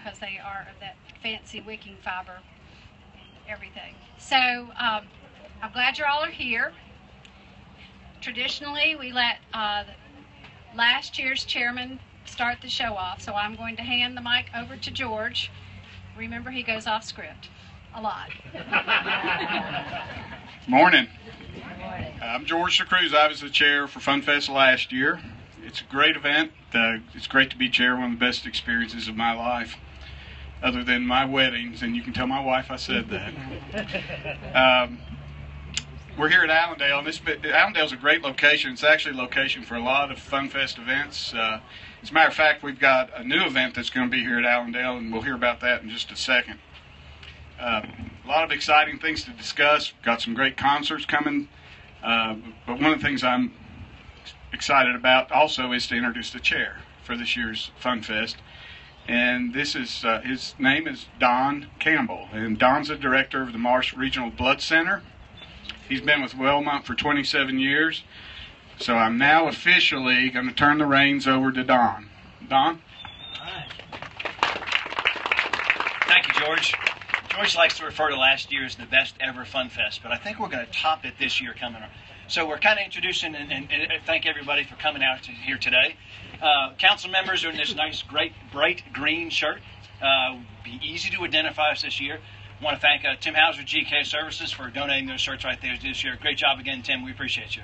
because they are that fancy wicking fiber and everything. So I'm glad you all are here. Traditionally, we let last year's chairman start the show off, so I'm going to hand the mic over to George. Remember, he goes off script a lot. Morning. I'm George Cruz. I was the chair for FunFest last year. It's a great event. It's great to be chair, one of the best experiences of my life, other than my weddings, and you can tell my wife I said that. We're here at Allandale, and Allandale's a great location. It's actually a location for a lot of FunFest events. As a matter of fact, we've got a new event that's going to be here at Allandale, and we'll hear about that in just a second. A lot of exciting things to discuss. Got some great concerts coming. But one of the things I'm excited about also is to introduce the chair for this year's FunFest. And this is his name is Don Campbell. And Don's the director of the Marsh Regional Blood Center. He's been with Wellmont for 27 years. So I'm now officially going to turn the reins over to Don. Don? All right. Thank you, George. George likes to refer to last year as the best ever FunFest, but I think we're going to top it this year coming up. So we're kind of introducing and thank everybody for coming out here today. Council members are in this nice, great, bright green shirt. Be easy to identify us this year. I want to thank Tim Hauser, GK Services, for donating those shirts right there this year. Great job again, Tim. We appreciate you.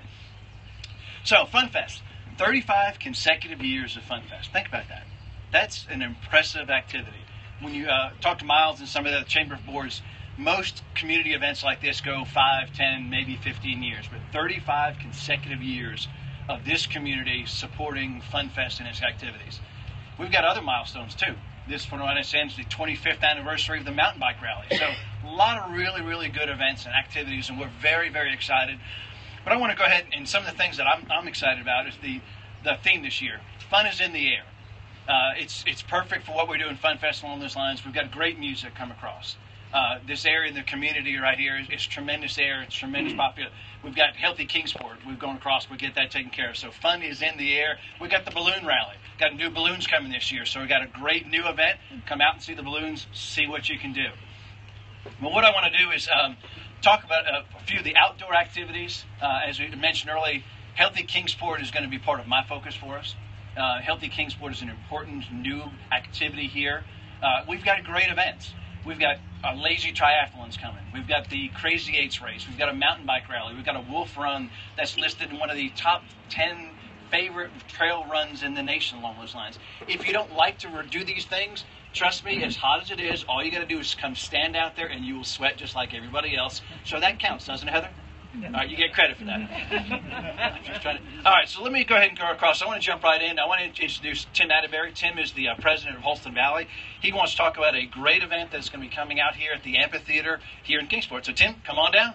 So, FunFest. 35 consecutive years of FunFest. Think about that. That's an impressive activity. When you talk to Miles and some of the chamber boards, most community events like this go 5, 10, maybe 15 years. But 35 consecutive years of this community supporting FunFest and its activities. We've got other milestones, too. This, from what I understand, is the 25th anniversary of the mountain bike rally. So a lot of really, really good events and activities, and we're very, very excited. But I want to go ahead, and some of the things that I'm excited about is the theme this year. Fun is in the air. It's perfect for what we do in FunFest along those lines. We've got great music come across. This area in the community right here is tremendous air. It's tremendous popular. We've got healthy Kingsport. We've gone across. We get that taken care of. So fun is in the air. We've got the balloon rally. Got new balloons coming this year. So we've got a great new event. Come out and see the balloons. See what you can do. But what I want to do is talk about a few of the outdoor activities. As we mentioned earlier, healthy Kingsport is going to be part of my focus for us. Healthy Kingsport is an important new activity here. We've got great events. We've got lazy triathlons coming. We've got the Crazy 8s race. We've got a mountain bike rally. We've got a wolf run that's listed in one of the top 10 favorite trail runs in the nation along those lines. If you don't like to do these things, trust me, as hot as it is, all you got to do is come stand out there and you will sweat just like everybody else. So that counts, doesn't it, Heather? All right, you get credit for that. All right, so let me go ahead and go across. I want to jump right in. I want to introduce Tim Atterbury. Tim is the president of Holston Valley. He wants to talk about a great event that's going to be coming out here at the Amphitheater here in Kingsport. So, Tim, come on down.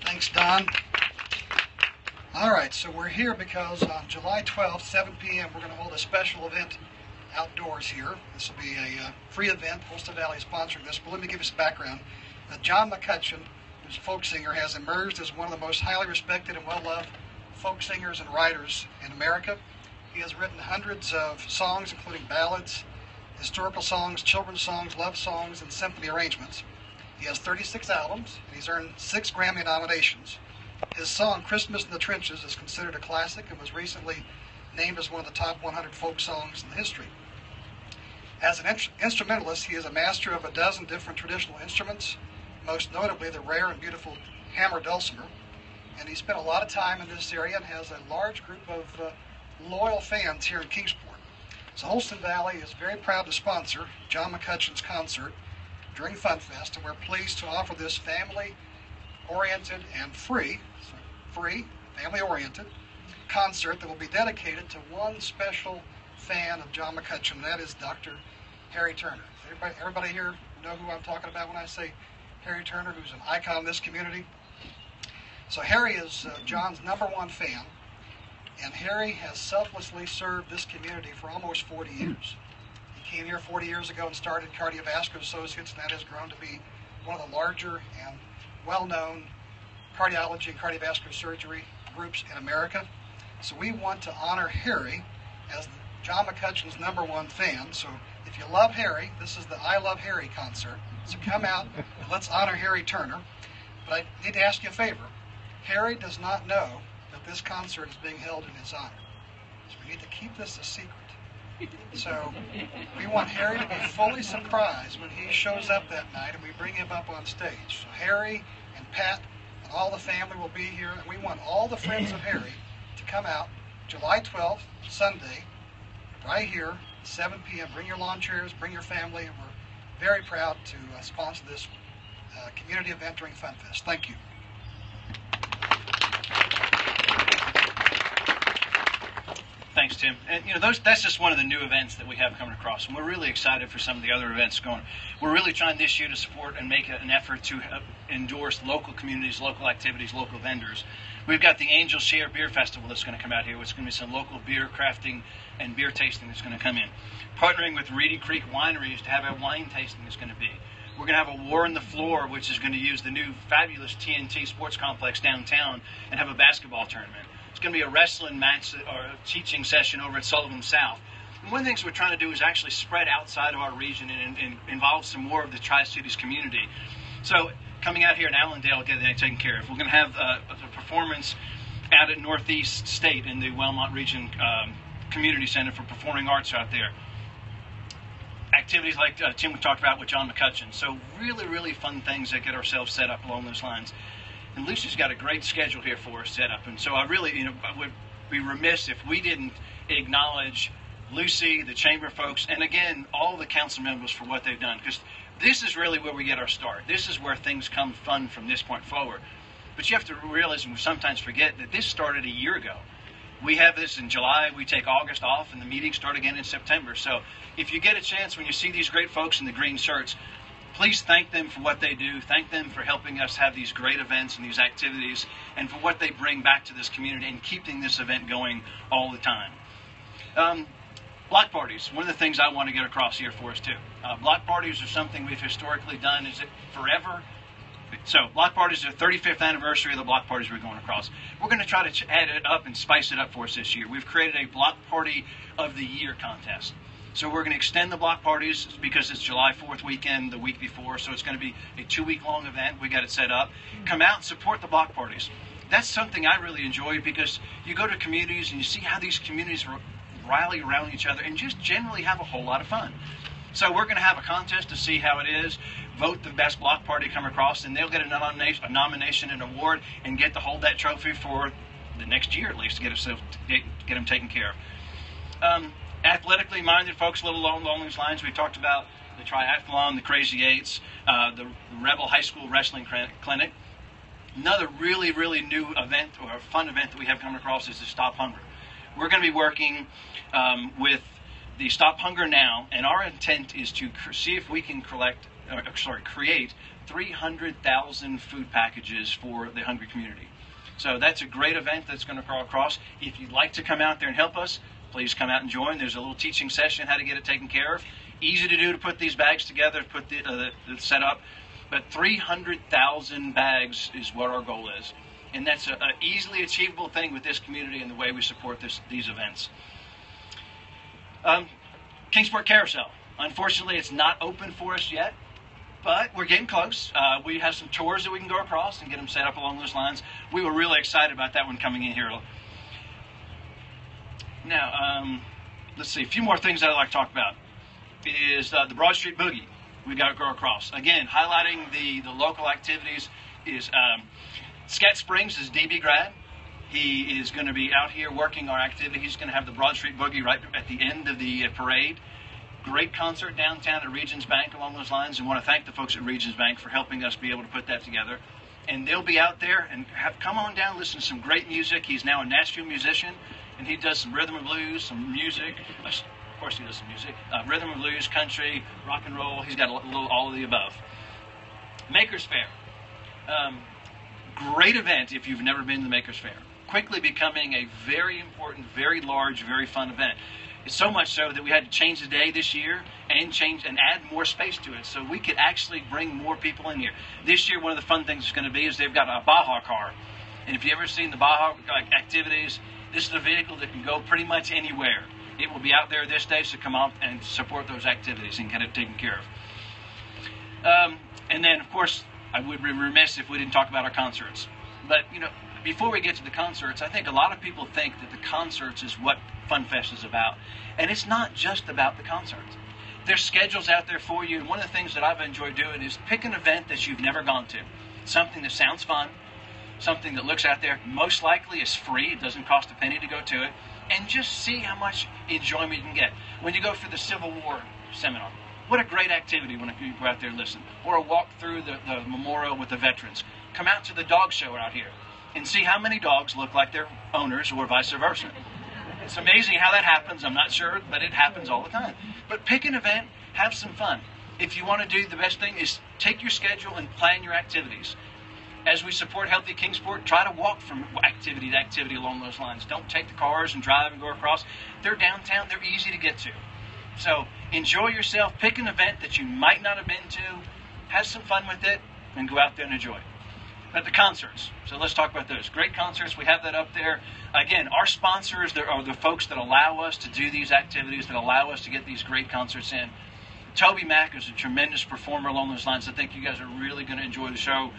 Thanks, Don. All right, so we're here because on July 12th, 7 p.m., we're going to hold a special event outdoors here. This will be a free event. Holston Valley is sponsoring this, but let me give you some background. John McCutcheon, who's a folk singer, has emerged as one of the most highly respected and well-loved folk singers and writers in America. He has written hundreds of songs, including ballads, historical songs, children's songs, love songs, and symphony arrangements. He has 36 albums, and he's earned 6 Grammy nominations. His song, Christmas in the Trenches, is considered a classic and was recently named as one of the top 100 folk songs in history. As an instrumentalist, he is a master of a dozen different traditional instruments, most notably the rare and beautiful hammer dulcimer. And he spent a lot of time in this area and has a large group of loyal fans here in Kingsport. So Holston Valley is very proud to sponsor John McCutcheon's concert during FunFest, and we're pleased to offer this family-oriented and free, family-oriented concert that will be dedicated to one special fan of John McCutcheon, and that is Dr. Harry Turner. Everybody here know who I'm talking about when I say Harry Turner, who's an icon in this community? So Harry is John's #1 fan, and Harry has selflessly served this community for almost 40 years. He came here 40 years ago and started Cardiovascular Associates, and that has grown to be one of the larger and well-known cardiology and cardiovascular surgery groups in America. So we want to honor Harry as John McCutcheon's #1 fan. So if you love Harry, this is the I Love Harry concert. So come out and let's honor Harry Turner. But I need to ask you a favor. Harry does not know that this concert is being held in his honor. So we need to keep this a secret. So we want Harry to be fully surprised when he shows up that night and we bring him up on stage. So Harry and Pat and all the family will be here, and we want all the friends of Harry to come out July 12th, Sunday, right here, 7 p.m. Bring your lawn chairs, bring your family, and we're very proud to sponsor this community event during FunFest. Thank you. Thanks, Tim. And that's just one of the new events that we have coming across, and we're really excited for some of the other events going. We're really trying this year to support and make an effort to endorse local communities, local activities, local vendors. We've got the Angel Share Beer Festival that's going to come out here, which is going to be some local beer crafting and beer tasting that's going to come in. Partnering with Reedy Creek Wineries to have a wine tasting that's going to be. We're going to have a War on the Floor, which is going to use the new fabulous TNT Sports Complex downtown and have a basketball tournament. It's going to be a wrestling match or a teaching session over at Sullivan South. And one of the things we're trying to do is actually spread outside of our region and involve some more of the Tri-Cities community. So coming out here in Allandale, getting that taken care of. We're going to have a performance out at Northeast State in the Wellmont Region Community Center for Performing Arts out there. Activities like Tim talked about with John McCutcheon. So really, really fun things that get ourselves set up along those lines. And Lucy's got a great schedule here for us set up. And so I really, I would be remiss if we didn't acknowledge Lucy, the chamber folks, and again, all the council members for what they've done. Because this is really where we get our start. This is where things come fun from this point forward. But you have to realize, and we sometimes forget, that this started a year ago. We have this in July, we take August off, and the meetings start again in September. So if you get a chance when you see these great folks in the green shirts, please thank them for what they do. Thank them for helping us have these great events and these activities, and for what they bring back to this community and keeping this event going all the time. Block parties, one of the things I want to get across here for us too. Block parties are something we've historically done. Is it forever? So block parties are the 35th anniversary of the block parties we're going across. We're going to try to add it up and spice it up for us this year. We've created a block party of the year contest. So we're going to extend the block parties because it's July 4th weekend, the week before. So it's going to be a 2-week-long event. We got it set up. Come out and support the block parties. That's something I really enjoy, because you go to communities and you see how these communities rally around each other and just generally have a whole lot of fun. So we're going to have a contest to see how it is. Vote the best block party come across, and they'll get a nomination and award and get to hold that trophy for the next year at least to get them taken care of. Athletically minded folks, a little along these lines, we talked about the triathlon, the Crazy Eights, the Rebel High School Wrestling Clinic. Another really, really new event, or a fun event that we have coming across, is the Stop Hunger. We're going to be working with the Stop Hunger Now, and our intent is to see if we can create 300,000 food packages for the hungry community. So that's a great event that's going to crawl across. If you'd like to come out there and help us, please come out and join. There's a little teaching session how to get it taken care of. Easy to do to put these bags together, put the set up. But 300,000 bags is what our goal is. And that's an easily achievable thing with this community and the way we support these events. Kingsport Carousel. Unfortunately, it's not open for us yet, but we're getting close. We have some tours that we can go across and get them set up along those lines. We were really excited about that one coming in here. Now, let's see, a few more things that I'd like to talk about is the Broad Street Boogie. We got to go across. Again, highlighting the local activities is Scat Springs is DB grad. He is going to be out here working our activity. He's going to have the Broad Street Boogie right at the end of the parade. Great concert downtown at Regions Bank along those lines, and want to thank the folks at Regions Bank for helping us be able to put that together. And they'll be out there and come on down, listen to some great music. He's now a Nashville musician, and he does some rhythm and blues, some music. Of course he does some music. Rhythm and blues, country, rock and roll. He's got a little all of the above. Makers Fair. Great event if you've never been to the Makers Fair. Quickly becoming a very important, very large, very fun event. It's so much so that we had to change the day this year and add more space to it so we could actually bring more people in here. This year, one of the fun things it's going to be is they've got a Baja car. And if you've ever seen the Baja activities, this is a vehicle that can go pretty much anywhere. it will be out there this day, so come out and support those activities and get it taken care of. And then, of course, I would be remiss if we didn't talk about our concerts. But, before we get to the concerts, I think a lot of people think that the concerts is what FunFest is about. And it's not just about the concerts. There's schedules out there for you, and one of the things that I've enjoyed doing is pick an event that you've never gone to. Something that sounds fun, something that looks out there, most likely is free, it doesn't cost a penny to go to it, and just see how much enjoyment you can get. When you go for the Civil War seminar, what a great activity when you go out there and listen. Or a walk through the memorial with the veterans. Come out to the dog show out here and see how many dogs look like their owners or vice versa. It's amazing how that happens. I'm not sure, but it happens all the time. But pick an event, have some fun. If you want to do, the best thing is take your schedule and plan your activities. As we support Healthy Kingsport, try to walk from activity to activity along those lines. Don't take the cars and drive and go across. They're downtown. They're easy to get to. So enjoy yourself. Pick an event that you might not have been to. Have some fun with it and go out there and enjoy it. But the concerts. So let's talk about those. Great concerts. We have that up there. Again, our sponsors are the folks that allow us to do these activities, that allow us to get these great concerts in. Toby Mack is a tremendous performer along those lines. I think you guys are really going to enjoy the show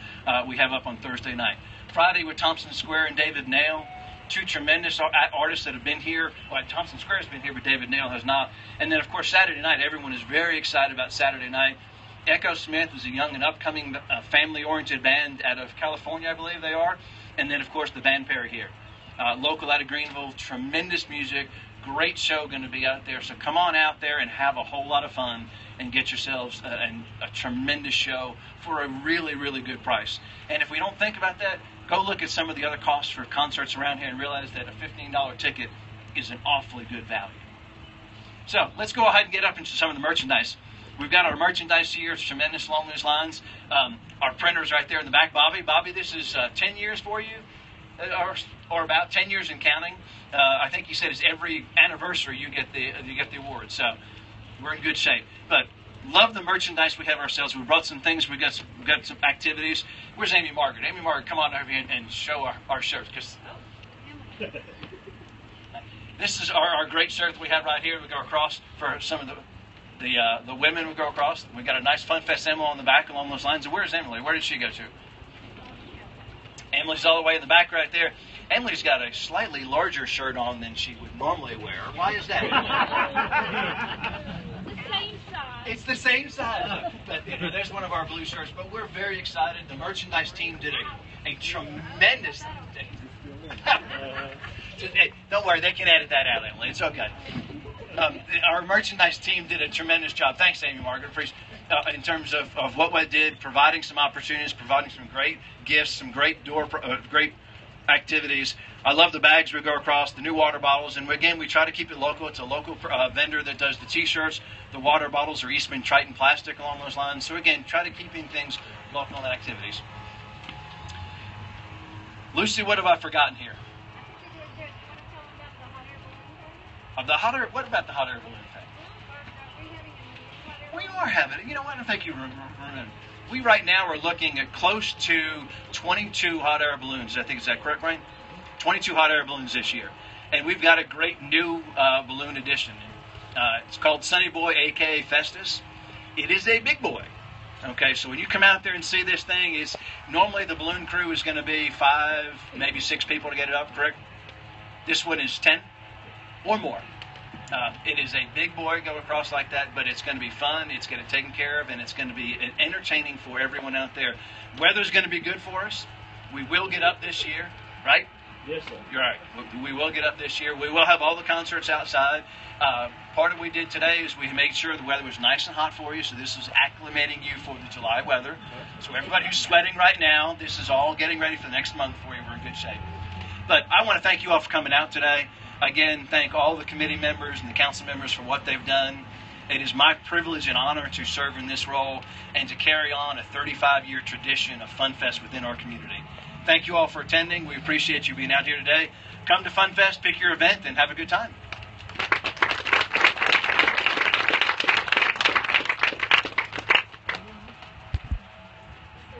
we have up on Thursday night. Friday with Thompson Square and David Nail. Two tremendous artists that have been here. Well, Thompson Square has been here, but David Nail has not. And then, of course, Saturday night. Everyone is very excited about Saturday night. Echo Smith is a young and upcoming family-oriented band out of California, I believe they are. And then, of course, the Band Pair here. Local out of Greenville, tremendous music, great show going to be out there. So come on out there and have a whole lot of fun and get yourselves a tremendous show for a really, really good price. And if we don't think about that, go look at some of the other costs for concerts around here and realize that a $15 ticket is an awfully good value. So let's go ahead and get up into some of the merchandise. We've got our merchandise here. It's tremendous along those lines. Our printer's right there in the back. Bobby, this is 10 years for you, or about 10 years and counting. I think you said it's every anniversary you get the award. So we're in good shape. But love the merchandise we have ourselves. We brought some things. We've got some activities. Where's Amy Margaret? Amy Margaret, come on over here and show our shirts. This is our great shirt that we have right here. We go across for some of the women. We go across. We got a nice FunFest emblem on the back along those lines. And where's Emily? Where did she go to? Emily's all the way in the back right there. Emily's got a slightly larger shirt on than she would normally wear. Why is that? The same size. It's the same size. But there's one of our blue shirts. But we're very excited. The merchandise team did a tremendous thing. Hey, don't worry, they can edit that out, Emily. It's okay. Our merchandise team did a tremendous job. Thanks, Amy Margaret, in terms of what we did, providing some opportunities, providing some great gifts, some great great activities. I love the bags we go across, the new water bottles, and again, we try to keep it local. It's a local vendor that does the T-shirts. The water bottles are Eastman Triton plastic along those lines. So again, try to keeping things local and activities. Lucy, what have I forgotten here? What about the hot air balloon thing? We are having it. You know what? I think you remember. We right now are looking at close to 22 hot air balloons. I think, is that correct, Ryan? 22 hot air balloons this year. And we've got a great new balloon addition. It's called Sunny Boy, a.k.a. Festus. It is a big boy. Okay, so when you come out there and see this thing, normally the balloon crew is going to be 5, maybe 6 people to get it up, correct? This one is 10 or more. It is a big boy go across like that, but it's going to be fun, it's going to be taken care of, and it's going to be entertaining for everyone out there. Weather's going to be good for us. We will get up this year, right? Yes, sir. You're right. We will get up this year. We will have all the concerts outside. Part of what we did today is we made sure the weather was nice and hot for you, so this is acclimating you for the July weather. So everybody who's sweating right now, this is all getting ready for the next month for you. We're in good shape. But I want to thank you all for coming out today. Again, thank all the committee members and the council members for what they've done. It is my privilege and honor to serve in this role and to carry on a 35-year tradition of FunFest within our community. Thank you all for attending. We appreciate you being out here today. Come to FunFest, pick your event, and have a good time.